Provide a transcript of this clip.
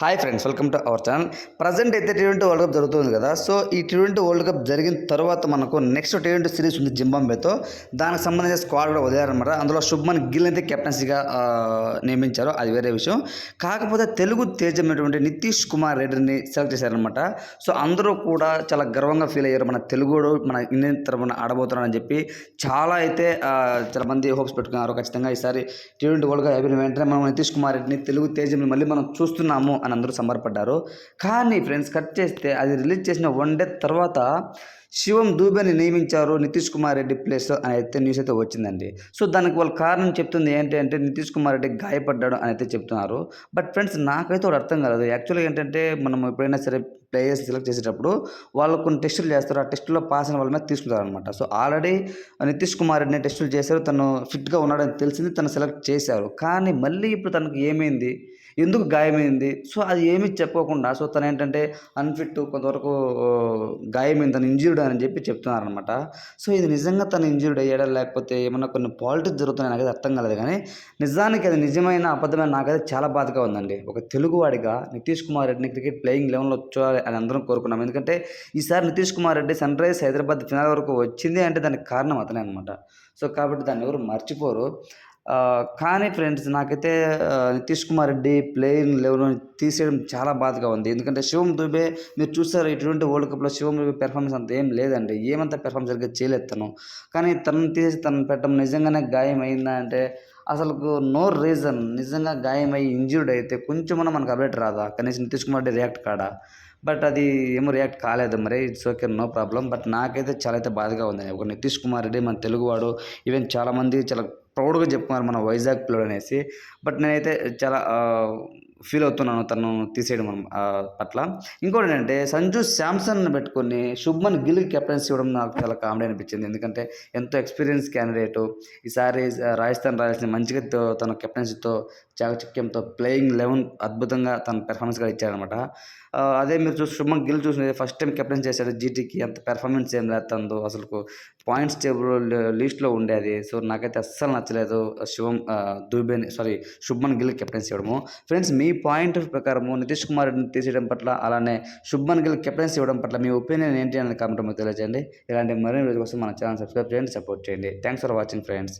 Hi friends, welcome to our channel. Present అయితే T20 world cup జరుగుతుంది కదా. So ఈ టీ20 వరల్డ్ కప్ జరిగిన తర్వాత మనకు నెక్స్ట్ టీ20 సిరీస్ ఉంది జింబాబ్వేతో. దానికి సంబంధించిన స్క్వాడ్ కూడా వదిలేరనమాట. అందులో శుభ్మన్ గిల్ అయితే కెప్టెన్సీగా నియమించారు, అది వేరే విషయం. కాకపోతే తెలుగు తేజమైనటువంటి నితీష్ కుమార్ రెడ్డిని సెలెక్ట్ చేశారనమాట. సో అందరూ కూడా చాలా గర్వంగా ఫీల్ అయ్యారు, మన తెలుగుడు మన ఇండియన్ తరఫున ఆడబోతున్నారని చెప్పి. చాలా అయితే చాలా మంది హోప్స్ పెట్టుకున్నారు. ఖచ్చితంగా ఈసారి టీ20 వరల్డ్ కప్ అయిపోయిన వెంటనే మనం నితీష్ కుమార్ రెడ్డిని, తెలుగు తేజంని మళ్ళీ మనం చూస్తున్నాము అని అందరూ సంబరపడ్డారు. కానీ ఫ్రెండ్స్, కట్ చేస్తే అది రిలీజ్ చేసిన 1 డే తర్వాత శివం దూబేని నియమించారు నితీష్ కుమార్ రెడ్డి ప్లేస్ అని అయితే న్యూస్ అయితే వచ్చిందండి. సో దానికి వాళ్ళ కారణం చెప్తుంది ఏంటి అంటే, నితీష్ కుమార్ రెడ్డి గాయపడ్డాడు అని అయితే చెప్తున్నారు. బట్ ఫ్రెండ్స్, నాకైతే ఒకటి అర్థం కాలేదు. యాక్చువల్గా ఏంటంటే, మనం ఎప్పుడైనా సరే ప్లేయర్స్ సెలెక్ట్ చేసేటప్పుడు వాళ్ళు కొన్ని టెస్టులు చేస్తారు. ఆ టెస్టులో పాస్ అయిన వాళ్ళ మీద తీసుకుంటారు అనమాట. సో ఆల్రెడీ నితీష్ కుమార్ రెడ్డిని టెస్టులు చేశారు, తను ఫిట్గా ఉన్నాడని తెలిసింది, తను సెలెక్ట్ చేశారు. కానీ మళ్ళీ ఇప్పుడు తనకు ఏమైంది, ఎందుకు గాయమైంది, సో అది ఏమీ చెప్పుకోకుండా, సో తను ఏంటంటే అన్ఫిట్, కొంతవరకు గాయమైంది, తను ఇంజ్యూర్డ్ అని చెప్పి చెప్తున్నారనమాట. సో ఇది నిజంగా తను ఇంజ్యూర్డ్ అయ్యాడా, లేకపోతే ఏమన్నా కొన్ని పాలిటిక్స్ జరుగుతున్నాయి, నాకైతే అర్థం కాలేదు. కానీ నిజానికి అది నిజమైన అబద్ధమైన నాకైతే చాలా బాధగా ఉందండి. ఒక తెలుగువాడిగా నితీష్ కుమార్ రెడ్డిని క్రికెట్ ప్లేయింగ్ లెవెన్లో చూడాలి అని అందరం కోరుకున్నాం. ఎందుకంటే ఈసారి Nitish Kumar Reddy Sun Rise Hyderabad final వరకు వచ్చింది అంటే దానికి కారణం అతనే అనమాట. సో కాబట్టి దాన్ని ఎవరు మర్చిపోరు. కానీ ఫ్రెండ్స్, నాకైతే నితీష్ కుమార్ రెడ్డి ప్లేయింగ్ లెవెల్ తీసేయడం చాలా బాధగా ఉంది. ఎందుకంటే శివం దూబే మీరు చూస్తారు, ఇటువంటి వరల్డ్ కప్లో శివం దూబే పెర్ఫార్మెన్స్ అంత ఏం లేదండి, ఏమంతా పెర్ఫార్మెన్స్ సరిగ్గా చేయలేదు తను. కానీ తనను తీసేసి తను పెట్టడం నిజంగానే గాయం అయిందా అంటే అసలు నో రీజన్. నిజంగా గాయమై ఇంజ్యూర్డ్ అయితే కొంచెమన్నా మనకు అప్డేట్ రాదా, కనీసం నితీష్ కుమార్ రెడ్డి రియాక్ట్ కాడా? బట్ అది ఏమో రియాక్ట్ కాలేదు. మరి it's okay, no problem. But నాకైతే చాలా అయితే బాధగా ఉంది. ఒక నితీష్ కుమార్ రెడ్డి మన తెలుగువాడు, ఈవెన్ చాలామంది చాలా ప్రౌడ్గా చెప్పుకున్నారు మన వైజాగ్ పిల్లడు అనేసి. బట్ నేనైతే చాలా ఫీల్ అవుతున్నాను తను తీసేయడం పట్ల. ఇంకోటి ఏంటంటే, సంజు శాంసన్ పెట్టుకొని శుభ్మన్ గిల్కి కెప్టెన్సీ ఇవ్వడం నాకు చాలా కామెడీ అనిపించింది. ఎందుకంటే ఎంతో ఎక్స్పీరియన్స్ క్యాండిడేటు. ఈసారి రాజస్థాన్ రాయల్స్ని మంచిగా తన కెప్టెన్సీతో, చాకచక్యంతో, ప్లేయింగ్ 11 అద్భుతంగా తన పెర్ఫార్మెన్స్ కూడా ఇచ్చాడనమాట. అదే మీరు శుభ్మన్ గిల్ చూసినది ఫస్ట్ టైం కెప్టెన్ చేశాడు జీటీకి, అంత పెర్ఫార్మెన్స్ ఏం లేదు తనదు. అసలు పాయింట్స్ టేబుల్ లీస్ట్లో ఉండేది. సో నాకైతే అస్సలు నచ్చలేదు శుభ్మన్ గిల్ కెప్టెన్సీ ఇవ్వడము. ఫ్రెండ్స్, మీ పాయింట్ ఆఫ్ ప్రకారము నితీష్ కుమార్ రెడ్డిని తీసేయడం పట్ల, అలానే శుభ్మన్ గిల్ కెప్టెన్సీ ఇవ్వడం పట్ల మీ ఒపీనియన్ ఏంటి అనేది కామెంట్ తెలియజేయండి. ఇలాంటి మరిన్ని వీడియోస్ కోసం మన ఛానల్ సబ్స్క్రైబ్ చేయండి, సపోర్ట్ చేయండి. Thanks for watching friends.